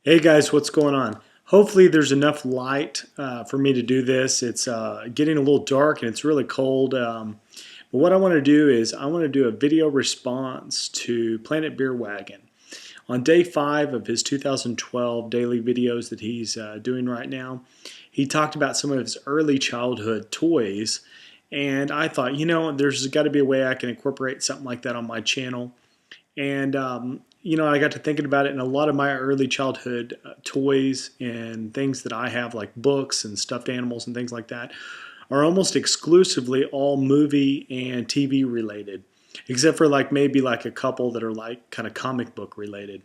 Hey guys, what's going on? Hopefully there's enough light for me to do this. It's getting a little dark and it's really cold. But what I want to do is I want to do a video response to Planetbierwagen. On day 5 of his 2012 daily videos that he's doing right now, he talked about some of his early childhood toys. And I thought, there's got to be a way I can incorporate something like that on my channel. And I got to thinking about it, and a lot of my early childhood toys and things that I have, like books and stuffed animals and things like that, are almost exclusively all movie and TV related, except for like maybe like a couple that are like kind of comic book related.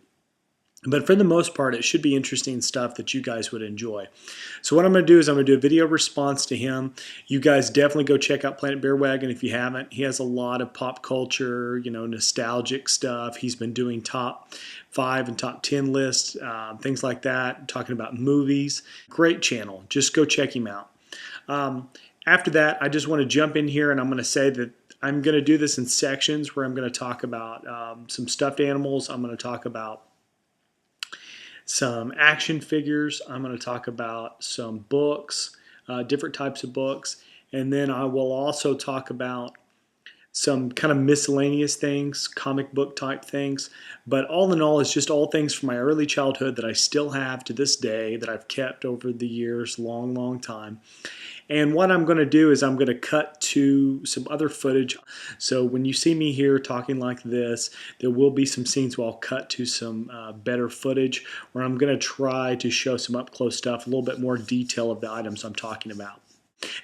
But for the most part, it should be interesting stuff that you guys would enjoy. So what I'm going to do is I'm going to do a video response to him. You guys definitely go check out Planetbierwagen if you haven't. He has a lot of pop culture, nostalgic stuff. He's been doing top 5 and top 10 lists, things like that, talking about movies. Great channel. Just go check him out. After that, I just want to jump in here and I'm going to say that I'm going to do this in sections where I'm going to talk about some stuffed animals. I'm going to talk about some action figures. I'm going to talk about some books, different types of books, and then I will also talk about some kind of miscellaneous things, comic book type things. But all in all, it's just all things from my early childhood that I still have to this day that I've kept over the years, long time. And what I'm going to do is I'm going to cut to some other footage. So when you see me here talking like this, there will be some scenes where I'll cut to some better footage where I'm going to try to show some up-close stuff, a little bit more detail of the items I'm talking about.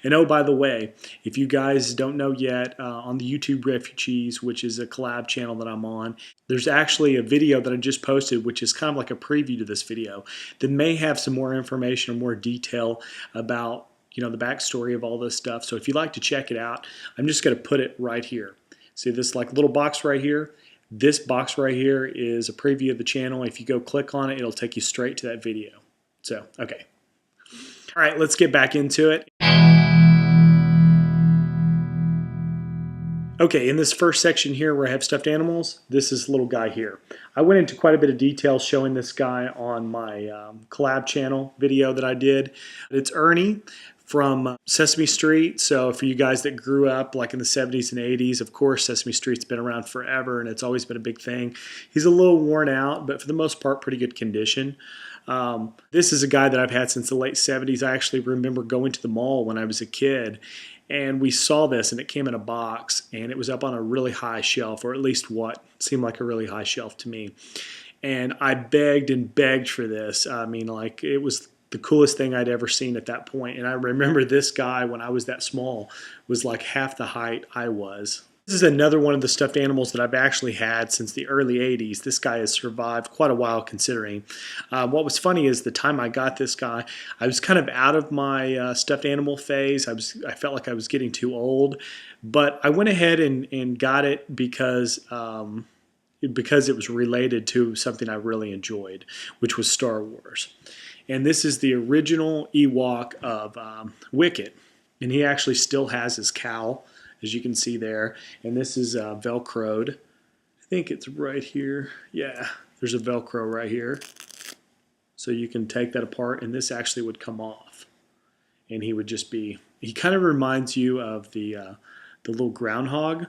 And oh, by the way, if you guys don't know yet, on the YouTube Refugees, which is a collab channel that I'm on, there's actually a video that I just posted, which is kind of like a preview to this video, that may have some more information or more detail about the backstory of all this stuff. So if you'd like to check it out, I'm just going to put it right here. See this like little box right here? This box right here is a preview of the channel. If you go click on it, it'll take you straight to that video. So, okay. All right, let's get back into it. Okay, in this first section here where I have stuffed animals, this is a little guy here. I went into quite a bit of detail showing this guy on my collab channel video that I did. It's Ernie from Sesame Street. So for you guys that grew up like in the 70s and 80s, of course Sesame Street's been around forever and it's always been a big thing. He's a little worn out, but for the most part pretty good condition. This is a guy that I've had since the late 70s. I actually remember going to the mall when I was a kid and we saw this and it came in a box and it was up on a really high shelf, or at least what seemed like a really high shelf to me. And I begged and begged for this. I mean, like, it was the coolest thing I'd ever seen at that point. And I remember this guy, when I was that small, was like half the height I was. This is another one of the stuffed animals that I've actually had since the early 80s. This guy has survived quite a while considering. What was funny is the time I got this guy, I was kind of out of my stuffed animal phase. I felt like I was getting too old, but I went ahead and got it because it was related to something I really enjoyed, which was Star Wars. And this is the original Ewok of Wicket, and he actually still has his cowl, as you can see there. And this is Velcroed. I think it's right here. Yeah, there's a Velcro right here. So you can take that apart, and this actually would come off. And he would just be, he kind of reminds you of the little groundhog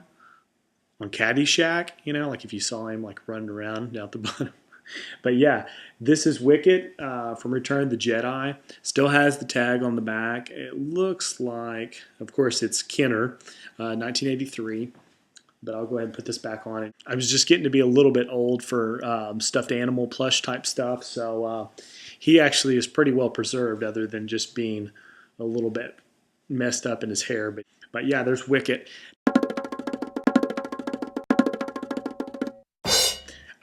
on Caddyshack, like if you saw him like running around down at the bottom. But yeah, this is Wicket from Return of the Jedi. Still has the tag on the back. It looks like, of course, it's Kenner, 1983. But I'll go ahead and put this back on. I was just getting to be a little bit old for stuffed animal plush type stuff. So he actually is pretty well preserved, other than just being a little bit messed up in his hair. But yeah, there's Wicket.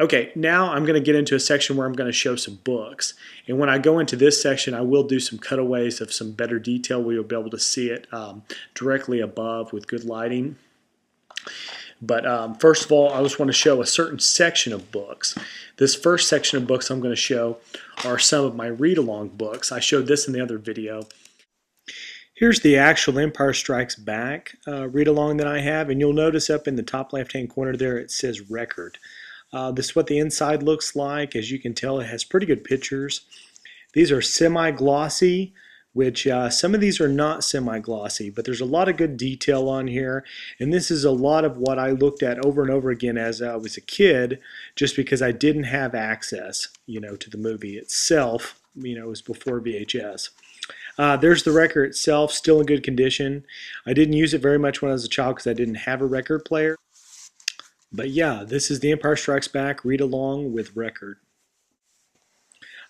Okay, now I'm going to get into a section where I'm going to show some books. And when I go into this section, I will do some cutaways of some better detail where you'll be able to see it directly above with good lighting. But first of all, I just want to show a certain section of books. This first section of books I'm going to show are some of my read-along books. I showed this in the other video. Here's the actual Empire Strikes Back read-along that I have. And you'll notice up in the top left-hand corner there it says record. This is what the inside looks like. As you can tell, it has pretty good pictures. These are semi-glossy, which some of these are not semi-glossy, but there's a lot of good detail on here. And this is a lot of what I looked at over and over again as I was a kid, just because I didn't have access, to the movie itself. It was before VHS. There's the record itself, still in good condition. I didn't use it very much when I was a child because I didn't have a record player. But yeah, this is The Empire Strikes Back read along with record.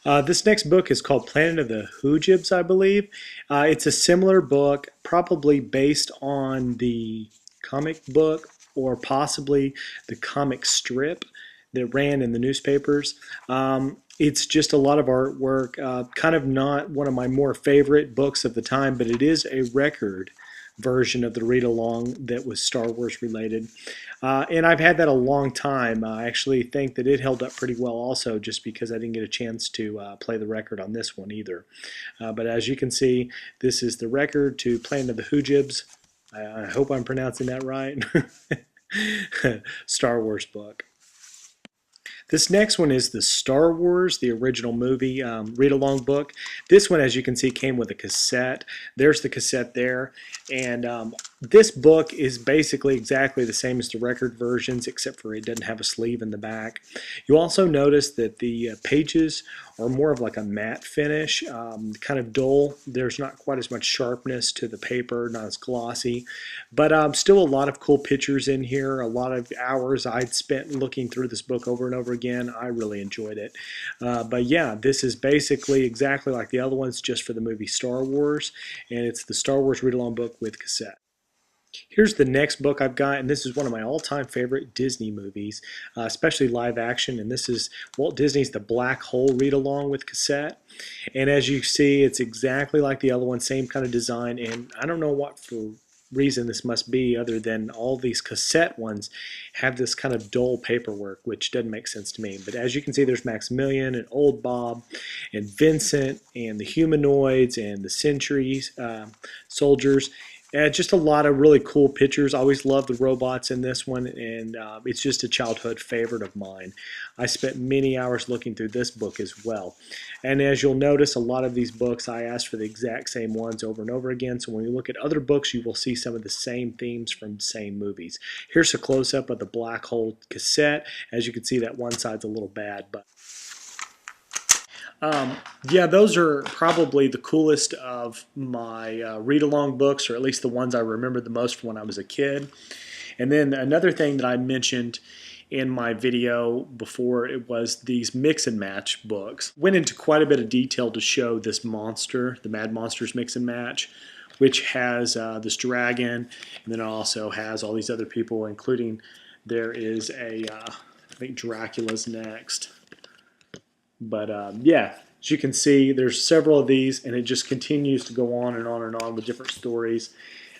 This next book is called Planet of the Hoojibs, I believe. It's a similar book, probably based on the comic book or possibly the comic strip that ran in the newspapers. It's just a lot of artwork, kind of not one of my more favorite books of the time, but it is a record version of the read-along that was Star Wars related. And I've had that a long time. I actually think that it held up pretty well also, just because I didn't get a chance to play the record on this one either. But as you can see, this is the record to Planet of the Hoojibs. I hope I'm pronouncing that right. Star Wars book. This next one is the Star Wars, the original movie read-along book. This one, as you can see, came with a cassette. There's the cassette there. And this book is basically exactly the same as the record versions, except for it doesn't have a sleeve in the back. You also notice that the pages are more of like a matte finish, kind of dull. There's not quite as much sharpness to the paper, not as glossy. But still a lot of cool pictures in here, a lot of hours I'd spent looking through this book over and over again. I really enjoyed it. But yeah, this is basically exactly like the other ones, just for the movie Star Wars, and it's the Star Wars read-along book with cassette. Here's the next book I've got, and this is one of my all-time favorite Disney movies, especially live action, and this is Walt Disney's The Black Hole read-along with cassette. And as you see, it's exactly like the other one, same kind of design, and I don't know what for reason this must be, other than all these cassette ones have this kind of dull paperwork, which doesn't make sense to me. But as you can see, there's Maximilian and Old Bob and Vincent and the humanoids and the Centuries soldiers. Just a lot of really cool pictures. I always love the robots in this one, and it's just a childhood favorite of mine. I spent many hours looking through this book as well. And as you'll notice, a lot of these books I asked for the exact same ones over and over again, so when you look at other books, you will see some of the same themes from the same movies. Here's a close-up of the Black Hole cassette. As you can see, that one side's a little bad, but yeah, those are probably the coolest of my read-along books, or at least the ones I remember the most from when I was a kid. And then another thing that I mentioned in my video before, it was these mix and match books. Went into quite a bit of detail to show this monster, the Mad Monsters Mix and Match, which has this dragon, and then it also has all these other people, including there is a, I think Dracula's next. But yeah, as you can see, there's several of these, and it just continues to go on and on and on with different stories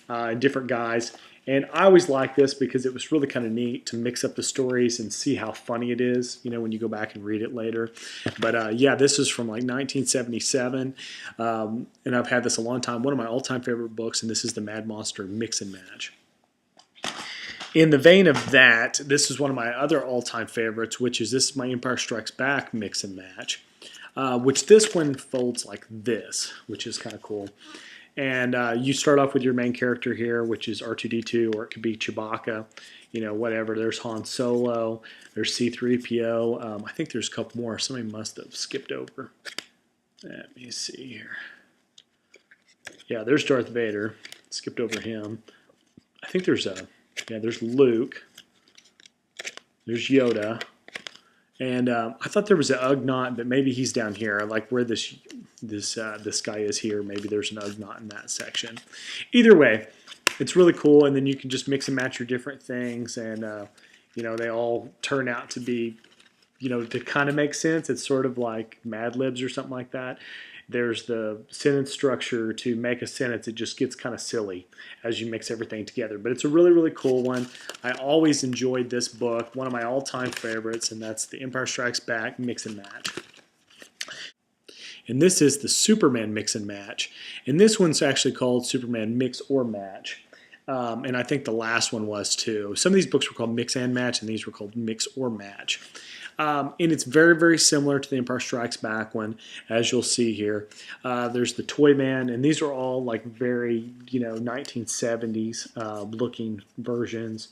and different guys. And I always like this because it was really kind of neat to mix up the stories and see how funny it is, when you go back and read it later. But yeah, this is from like 1977, and I've had this a long time. One of my all-time favorite books, and this is the Mad Monster Mix and Match. In the vein of that, this is one of my other all-time favorites, which is this is my Empire Strikes Back Mix and Match, which this one folds like this, which is kind of cool. And you start off with your main character here, which is R2-D2, or it could be Chewbacca, whatever. There's Han Solo, there's C-3PO. I think there's a couple more. Somebody must have skipped over. Let me see here. Yeah, there's Darth Vader. Skipped over him. I think there's there's Luke. There's Yoda. And I thought there was an Ugnaught, but maybe he's down here. I like where this guy is here. Maybe there's an Ugnaught in that section. Either way, it's really cool. And then you can just mix and match your different things, and they all turn out to be, to kind of make sense. It's sort of like Mad Libs or something like that. There's the sentence structure to make a sentence. It just gets kind of silly as you mix everything together. But it's a really, really cool one. I always enjoyed this book. One of my all-time favorites, and that's The Empire Strikes Back Mix and Match. And this is the Superman Mix and Match. And this one's actually called Superman Mix or Match. And I think the last one was too. Some of these books were called Mix and Match, and these were called Mix or Match. And it's very, very similar to the Empire Strikes Back one, as you'll see here. There's the Toy Man, and these are all like very, 1970s looking versions.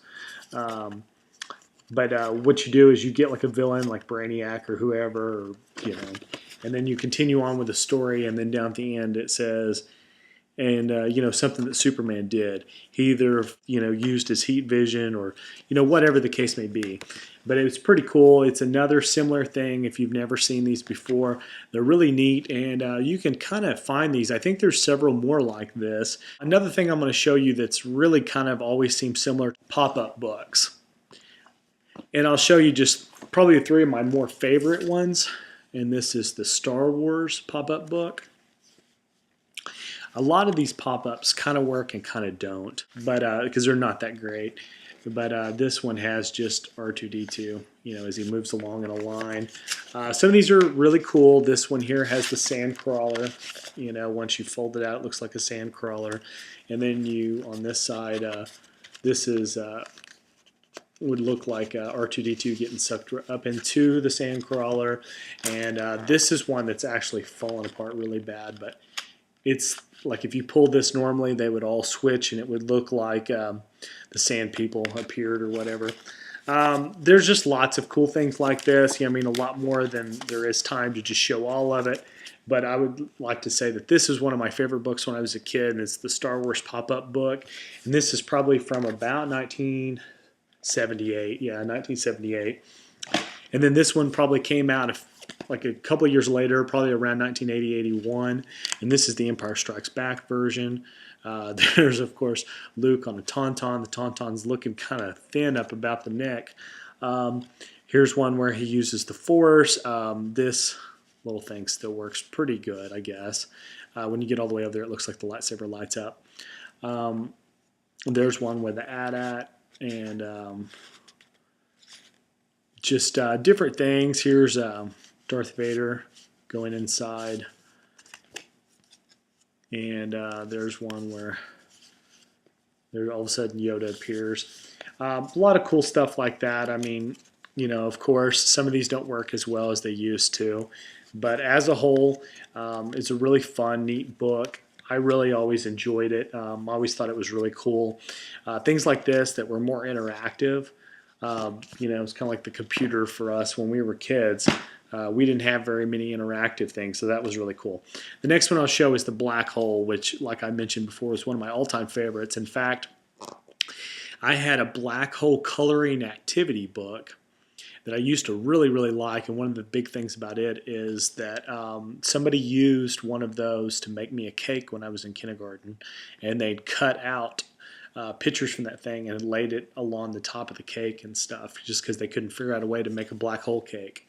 But what you do is you get like a villain like Brainiac or whoever, or, and then you continue on with the story, and then down at the end it says, and something that Superman did. He either used his heat vision or whatever the case may be. But it's pretty cool. It's another similar thing. If you've never seen these before, they're really neat, and you can kind of find these. I think there's several more like this. Another thing I'm going to show you that's really kind of always seems similar to pop-up books, and I'll show you just probably three of my more favorite ones. And this is the Star Wars pop-up book. A lot of these pop-ups kind of work and kind of don't, but because they're not that great. But this one has just R2-D2, as he moves along in a line. Some of these are really cool. This one here has the sand crawler. Once you fold it out, it looks like a sand crawler. And then on this side, this is would look like R2-D2 getting sucked up into the sand crawler. And this is one that's actually fallen apart really bad, but it's like if you pulled this normally, they would all switch, and it would look like the sand people appeared or whatever. There's just lots of cool things like this. I mean, a lot more than there is time to just show all of it. But I would like to say that this is one of my favorite books when I was a kid, and it's the Star Wars pop-up book. And this is probably from about 1978. Yeah, 1978. And then this one probably came out like a couple of years later, probably around 1980, 81. And this is the Empire Strikes Back version. There's, of course, Luke on a Tauntaun. The Tauntaun's looking kind of thin up about the neck. Here's one where he uses the Force. This little thing still works pretty good, I guess. When you get all the way up there, it looks like the lightsaber lights up. There's one with the AT-AT, and just different things. Here's Darth Vader going inside, and there's one where all of a sudden Yoda appears. A lot of cool stuff like that. I mean, of course, some of these don't work as well as they used to, but as a whole, it's a really fun, neat book. I really always enjoyed it. I always thought it was really cool. Things like this that were more interactive. It's kind of like the computer for us when we were kids. We didn't have very many interactive things, so that was really cool. The next one I'll show is the Black Hole, which, like I mentioned before, is one of my all-time favorites. In fact, I had a black hole coloring activity book that I used to really, really like, and one of the big things about it is that somebody used one of those to make me a cake when I was in kindergarten, and they'd cut out pictures from that thing and laid it along the top of the cake and stuff, just because they couldn't figure out a way to make a black hole cake.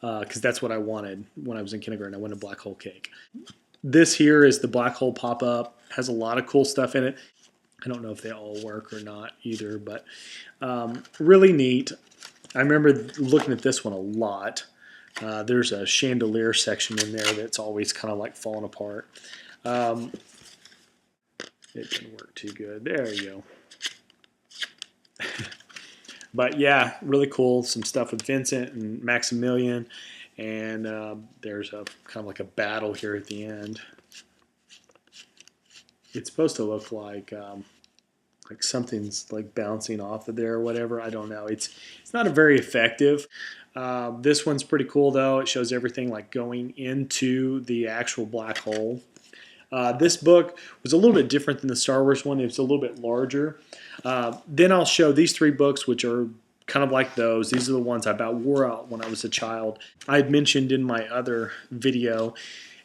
Because that's what I wanted when I was in kindergarten. I wanted a black hole cake. This here is the black hole pop-up. Has a lot of cool stuff in it. I don't know if they all work or not either, but really neat. I remember looking at this one a lot. There's a chandelier section in there that's always kind of like falling apart. It didn't work too good. There you go. But yeah, really cool. Some stuff with Vincent and Maximilian, and there's a kind of like a battle here at the end. It's supposed to look like something's like bouncing off of there or whatever. I don't know. It's not a very effective. This one's pretty cool though. It shows everything like going into the actual black hole. This book was a little bit different than the Star Wars one. It was a little bit larger. Then I'll show these three books, which are kind of like those. These are the ones I about wore out when I was a child. I had mentioned in my other video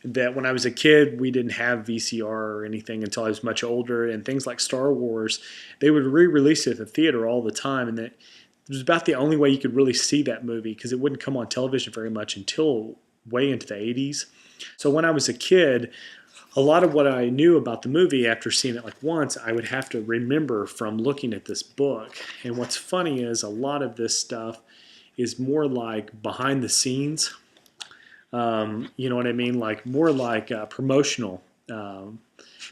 that when I was a kid, we didn't have VCR or anything until I was much older, and things like Star Wars, they would re-release it at the theater all the time, and that it was about the only way you could really see that movie because it wouldn't come on television very much until way into the 80s. So when I was a kid, a lot of what I knew about the movie after seeing it like once, I would have to remember from looking at this book. And what's funny is a lot of this stuff is more like behind the scenes. You know what I mean? Like more like promotional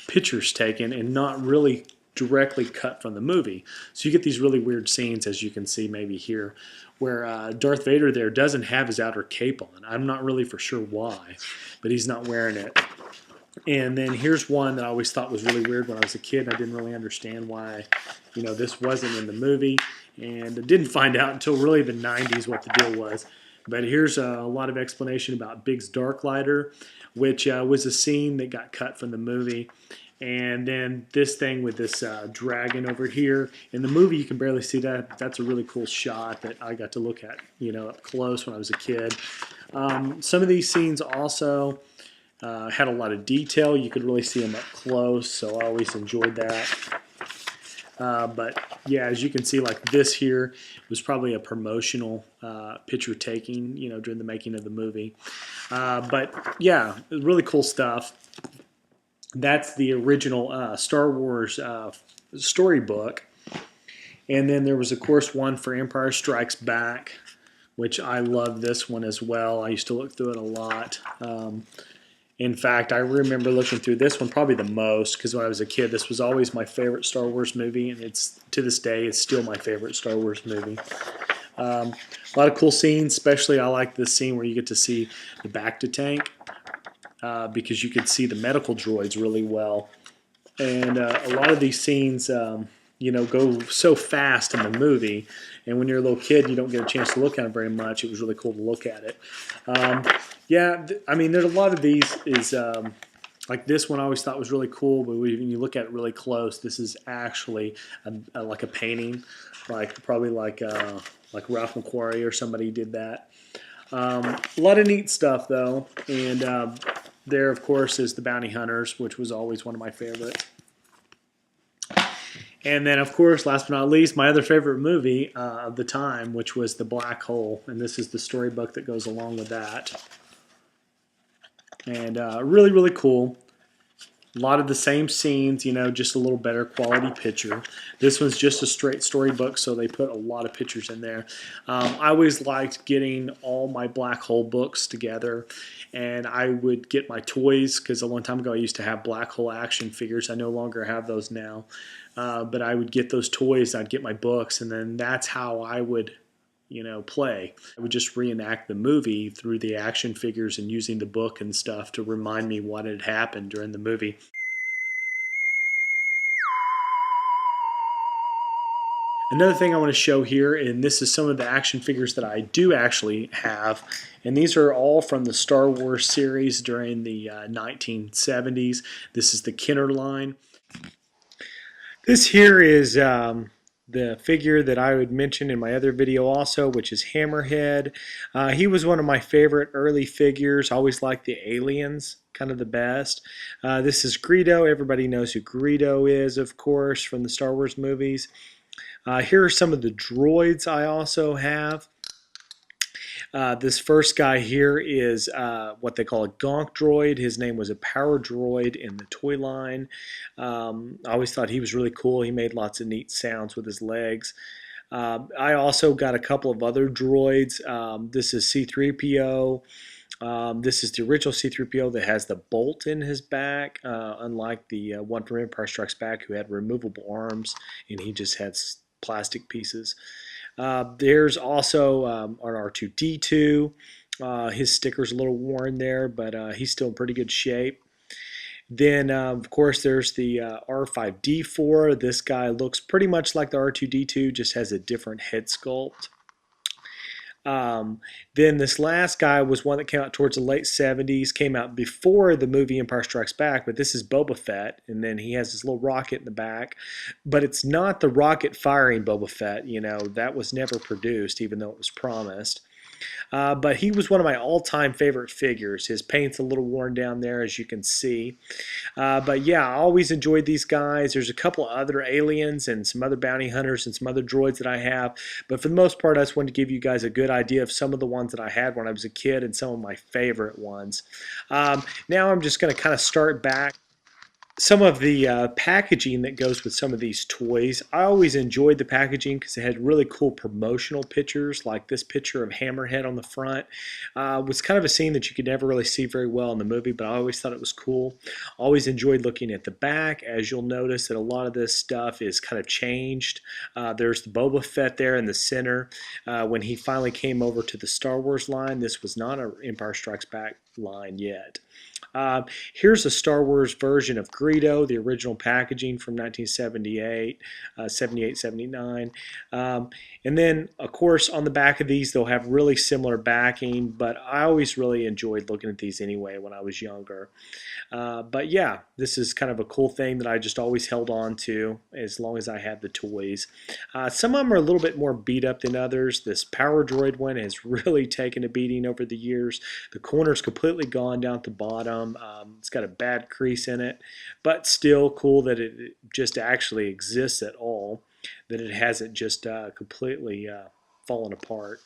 pictures taken, and not really directly cut from the movie. So you get these really weird scenes, as you can see maybe here, where Darth Vader there doesn't have his outer cape on. I'm not really for sure why, but he's not wearing it. And then here's one that I always thought was really weird when I was a kid. I didn't really understand why, this wasn't in the movie, and I didn't find out until really the 90s what the deal was. But here's a lot of explanation about Biggs Darklighter, which was a scene that got cut from the movie. And then this thing with this dragon over here. In the movie, you can barely see that. That's a really cool shot that I got to look at, up close when I was a kid. Some of these scenes also had a lot of detail. You could really see them up close, so I always enjoyed that. But yeah, as you can see, like this here was probably a promotional picture taking, during the making of the movie. But yeah, really cool stuff. That's the original Star Wars storybook. And then there was, of course, one for Empire Strikes Back, which I love this one as well. I used to look through it a lot. In fact, I remember looking through this one probably the most because when I was a kid, this was always my favorite Star Wars movie, and to this day, it's still my favorite Star Wars movie. A lot of cool scenes, especially I like this scene where you get to see the Bacta tank because you could see the medical droids really well. And a lot of these scenes, go so fast in the movie, and when you're a little kid, you don't get a chance to look at it very much. It was really cool to look at it. There's a lot of these like this one I always thought was really cool, but when you look at it really close, this is actually like a painting, probably like Ralph McQuarrie or somebody did that. A lot of neat stuff though, and there of course is the Bounty Hunters, which was always one of my favorites. And then, of course, last but not least, my other favorite movie of the time, which was The Black Hole. And this is the storybook that goes along with that. And really, really cool. A lot of the same scenes, just a little better quality picture. This one's just a straight storybook, so they put a lot of pictures in there. I always liked getting all my Black Hole books together. And I would get my toys, because a long time ago I used to have Black Hole action figures. I no longer have those now. But I would get those toys, I'd get my books, and then that's how I would, play. I would just reenact the movie through the action figures and using the book and stuff to remind me what had happened during the movie. Another thing I want to show here, and this is some of the action figures that I do actually have, and these are all from the Star Wars series during the 1970s. This is the Kenner line. This here is the figure that I would mention in my other video also, which is Hammerhead. He was one of my favorite early figures. I always liked the aliens, kind of the best. This is Greedo. Everybody knows who Greedo is, of course, from the Star Wars movies. Here are some of the droids I also have. This first guy here is what they call a gonk droid. His name was a power droid in the toy line. I always thought he was really cool. He made lots of neat sounds with his legs. I also got a couple of other droids. This is C-3PO. This is the original C-3PO that has the bolt in his back, unlike the one from Empire Strikes Back who had removable arms and he just had plastic pieces. There's also an R2-D2. His sticker's a little worn there, but he's still in pretty good shape. Then, of course, there's the R5-D4. This guy looks pretty much like the R2-D2, just has a different head sculpt. Then this last guy was one that came out towards the late 70s, came out before the movie Empire Strikes Back, but this is Boba Fett, and then he has this little rocket in the back, but it's not the rocket firing Boba Fett, that was never produced, even though it was promised. But he was one of my all-time favorite figures. His paint's a little worn down there, as you can see. But yeah, I always enjoyed these guys. There's a couple other aliens and some other bounty hunters and some other droids that I have. But for the most part, I just wanted to give you guys a good idea of some of the ones that I had when I was a kid and some of my favorite ones. Now I'm just going to kind of start back. some of the packaging that goes with some of these toys. I always enjoyed the packaging because it had really cool promotional pictures, like this picture of Hammerhead on the front. Was kind of a scene that you could never really see very well in the movie, but I always thought it was cool. Always enjoyed looking at the back. As you'll notice that a lot of this stuff is kind of changed. There's the Boba Fett there in the center. When he finally came over to the Star Wars line, this was not an Empire Strikes Back line yet. Here's a Star Wars version of Greedo, the original packaging from 1978, 78, 79. And then, of course, on the back of these, they'll have really similar backing, but I always really enjoyed looking at these anyway when I was younger. But yeah, this is kind of a cool thing that I just always held on to as long as I had the toys. Some of them are a little bit more beat up than others. This Power Droid one has really taken a beating over the years. The corner's completely gone down at the bottom. It's got a bad crease in it, but still cool that it just actually exists at all, that it hasn't just completely fallen apart.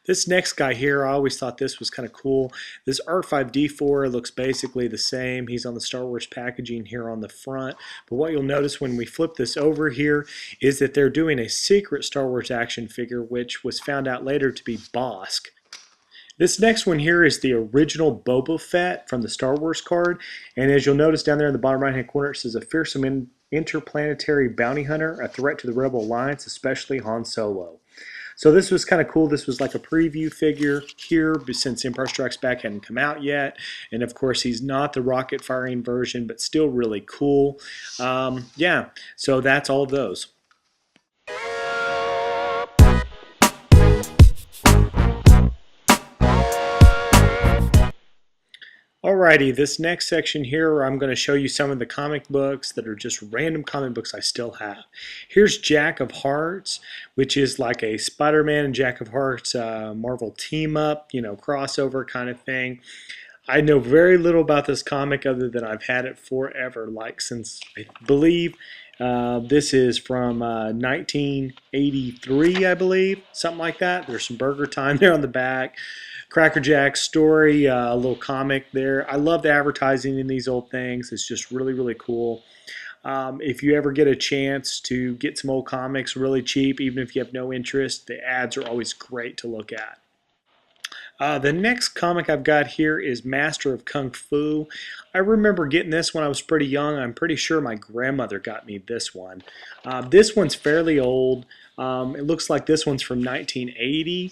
This next guy here, I always thought this was kind of cool. This R5D4 looks basically the same. He's on the Star Wars packaging here on the front. But what you'll notice when we flip this over here is that they're doing a secret Star Wars action figure, which was found out later to be Bosk. This next one here is the original Boba Fett from the Star Wars card. And as you'll notice down there in the bottom right hand corner, it says a fearsome interplanetary bounty hunter, a threat to the Rebel Alliance, especially Han Solo. So this was kind of cool. This was like a preview figure here since Empire Strikes Back hadn't come out yet. And of course, he's not the rocket firing version, but still really cool. Yeah, so that's all of those. Alrighty, this next section here, I'm going to show you some of the comic books that are just random comic books I still have. Here's Jack of Hearts, which is like a Spider-Man and Jack of Hearts Marvel team-up, you know, crossover kind of thing. I know very little about this comic other than I've had it forever, like since I believe this is from 1983, I believe, something like that. There's some Burger Time there on the back. Cracker Jack story, a little comic there. I love the advertising in these old things. It's just really, really cool. If you ever get a chance to get some old comics really cheap, even if you have no interest, the ads are always great to look at. The next comic I've got here is Master of Kung Fu. I remember getting this when I was pretty young. I'm pretty sure my grandmother got me this one. This one's fairly old. It looks like this one's from 1980.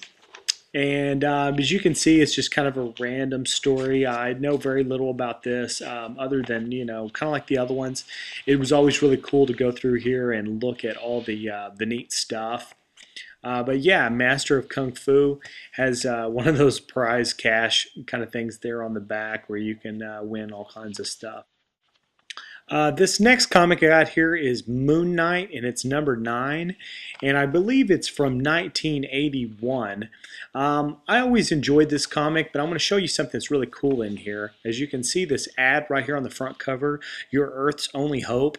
And as you can see, it's just kind of a random story. I know very little about this other than, you know, kind of like the other ones. It was always really cool to go through here and look at all the neat stuff. But yeah, Master of Kung Fu has one of those prize cash kind of things there on the back where you can win all kinds of stuff. This next comic I got here is Moon Knight, and it's number 9, and I believe it's from 1981. I always enjoyed this comic, but I'm going to show you something that's really cool in here. As you can see, this ad right here on the front cover, Your Earth's Only Hope.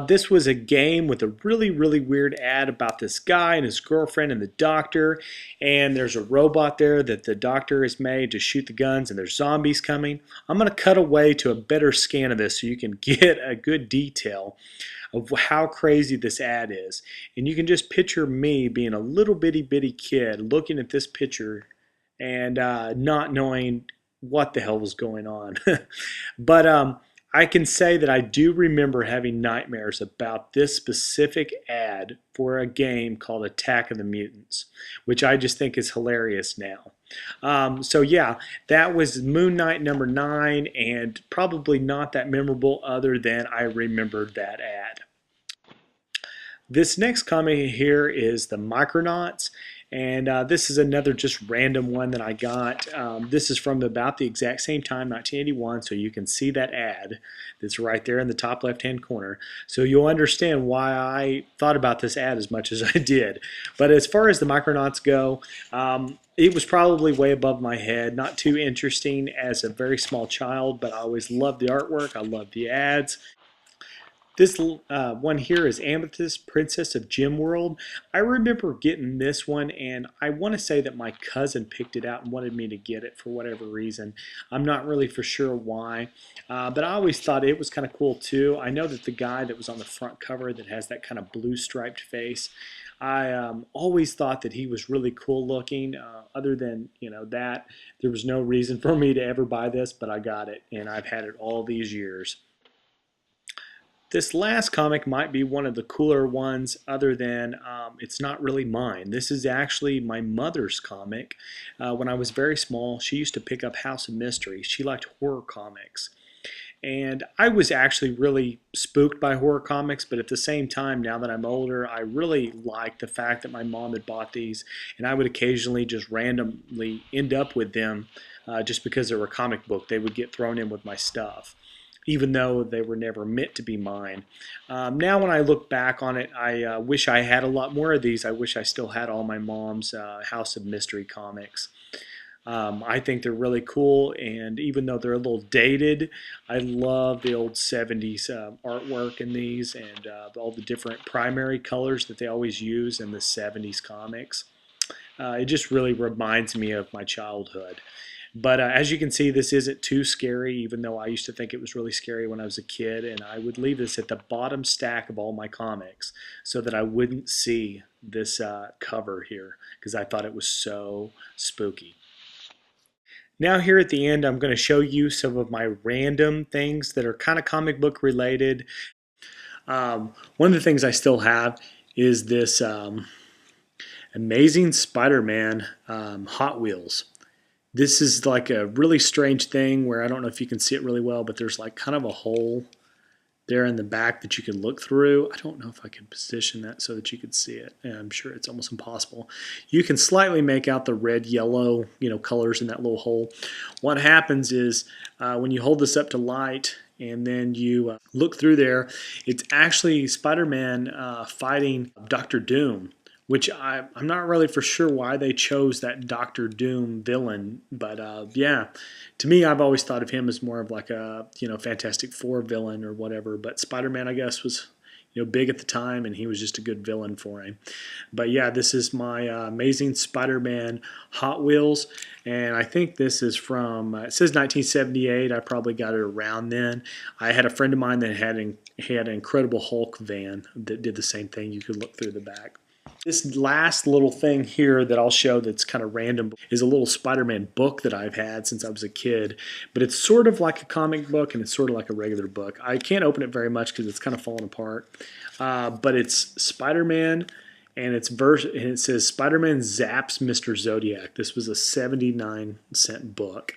This was a game with a really, really weird ad about this guy and his girlfriend and the doctor. And there's a robot there that the doctor has made to shoot the guns, and there's zombies coming. I'm going to cut away to a better scan of this so you can get a good detail of how crazy this ad is. And you can just picture me being a little bitty kid looking at this picture and not knowing what the hell was going on. But I can say that I do remember having nightmares about this specific ad for a game called Attack of the Mutants, which I just think is hilarious now. So yeah, that was Moon Knight number 9, and probably not that memorable other than I remembered that ad. This next comic here is the Micronauts, and this is another just random one that I got. This is from about the exact same time, 1981, so you can see that ad that's right there in the top left-hand corner. So you'll understand why I thought about this ad as much as I did. But as far as the Micronauts go, it was probably way above my head, not too interesting as a very small child, but I always loved the artwork, I loved the ads. This one here is Amethyst, Princess of Gem World. I remember getting this one, and I want to say that my cousin picked it out and wanted me to get it for whatever reason. I'm not really for sure why, but I always thought it was kind of cool too. I know that the guy that was on the front cover that has that kind of blue striped face, I always thought that he was really cool looking. Other than that, there was no reason for me to ever buy this, but I got it, and I've had it all these years. This last comic might be one of the cooler ones other than it's not really mine. This is actually my mother's comic. When I was very small, she used to pick up House of Mystery. She liked horror comics. And I was actually really spooked by horror comics, but at the same time, now that I'm older, I really like the fact that my mom had bought these, and I would occasionally just randomly end up with them just because they were a comic book. They would get thrown in with my stuff, even though they were never meant to be mine. Now when I look back on it, I wish I had a lot more of these. I wish I still had all my mom's House of Mystery comics. I think they're really cool, and even though they're a little dated, I love the old 70s artwork in these, and all the different primary colors that they always use in the 70s comics. It just really reminds me of my childhood. But as you can see, this isn't too scary, even though I used to think it was really scary when I was a kid. And I would leave this at the bottom stack of all my comics so that I wouldn't see this cover here because I thought it was so spooky. Now here at the end, I'm going to show you some of my random things that are kind of comic book related. One of the things I still have is this Amazing Spider-Man Hot Wheels. This is like a really strange thing where I don't know if you can see it really well, but there's like kind of a hole there in the back that you can look through. I don't know if I can position that so that you could see it. And I'm sure it's almost impossible. You can slightly make out the red, yellow, colors in that little hole. What happens is when you hold this up to light and then you look through there, it's actually Spider-Man fighting Dr. Doom, which I'm not really for sure why they chose that Doctor Doom villain, but yeah, to me, I've always thought of him as more of like a Fantastic Four villain or whatever. But Spider-Man, I guess, was big at the time, and he was just a good villain for him. But yeah, this is my Amazing Spider-Man Hot Wheels, and I think this is from it says 1978. I probably got it around then. I had a friend of mine that had an Incredible Hulk van that did the same thing. You could look through the back. This last little thing here that I'll show that's kind of random is a little Spider-Man book that I've had since I was a kid. But it's sort of like a comic book and it's sort of like a regular book. I can't open it very much because it's kind of falling apart. But it's Spider-Man and it says Spider-Man Zaps Mr. Zodiac. This was a 79-cent book.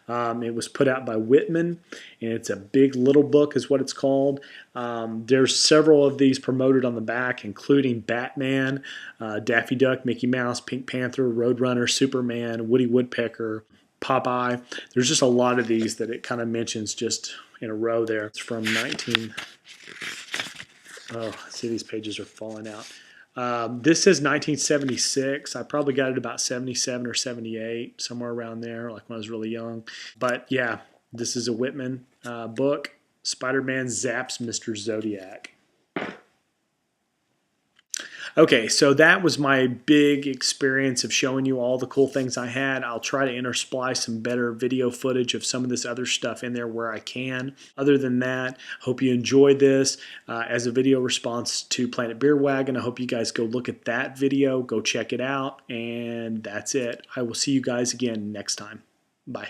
It was put out by Whitman, and it's a big little book is what it's called. There's several of these promoted on the back, including Batman, Daffy Duck, Mickey Mouse, Pink Panther, Roadrunner, Superman, Woody Woodpecker, Popeye. There's just a lot of these that it kind of mentions just in a row there. It's from 19... Oh, see, these pages are falling out. This says 1976. I probably got it about 77 or 78, somewhere around there, like when I was really young. But yeah, this is a Whitman book. Spider-Man Zaps Mr. Zodiac. Okay, so that was my big experience of showing you all the cool things I had. I'll try to intersplice some better video footage of some of this other stuff in there where I can. Other than that, hope you enjoyed this as a video response to Planetbierwagen. I hope you guys go look at that video, go check it out, and that's it. I will see you guys again next time. Bye.